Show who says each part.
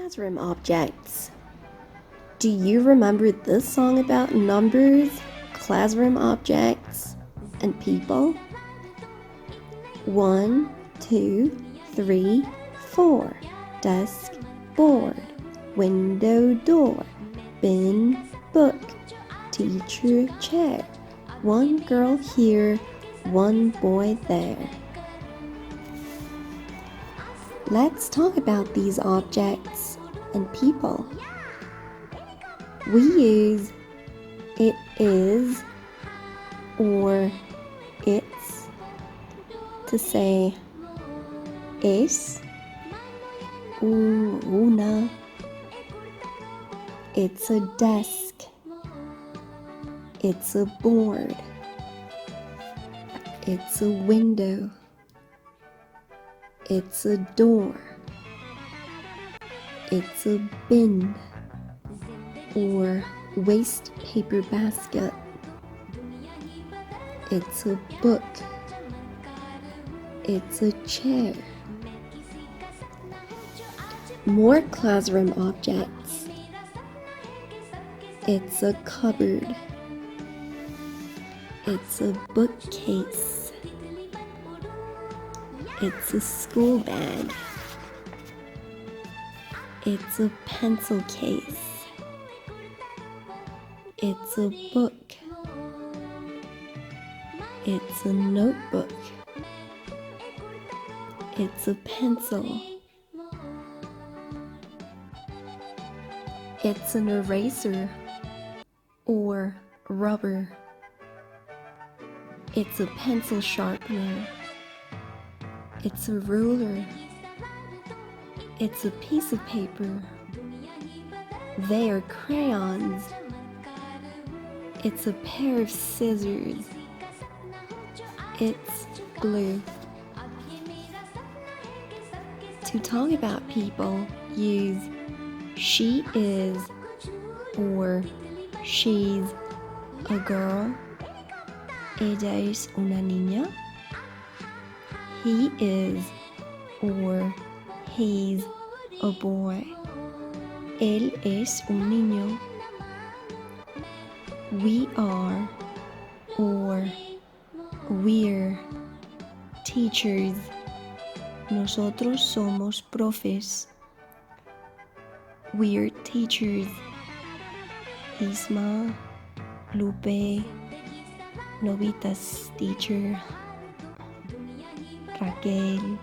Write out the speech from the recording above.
Speaker 1: Classroom objects. Do you remember this song about numbers, classroom objects, and people? 1, 2, 3, 4. Desk, board, window, door, bin, book, teacher, chair. One girl here, one boy there. Let's talk about these objects and people. We use it is or it's to say es una. It's a desk. It's a board. It's a window. It's a door. It's a bin or waste paper basket. It's a book. It's a chair. More classroom objects. It's a cupboard. It's a bookcase. It's a school bag. It's a pencil case. It's a book. It's a notebook. It's a pencil. It's an eraser or rubber. It's a pencil sharpener. It's a ruler. It's a piece of paper. They are crayons. It's a pair of scissors. It's glue. To talk about people, use she is or she's a girl. Ella es una niña. He is or he's a boy. Él es un niño. We are or we're teachers. Nosotros somos profes. We're teachers. Isma, Lupe, Novita's teacher. Raquel,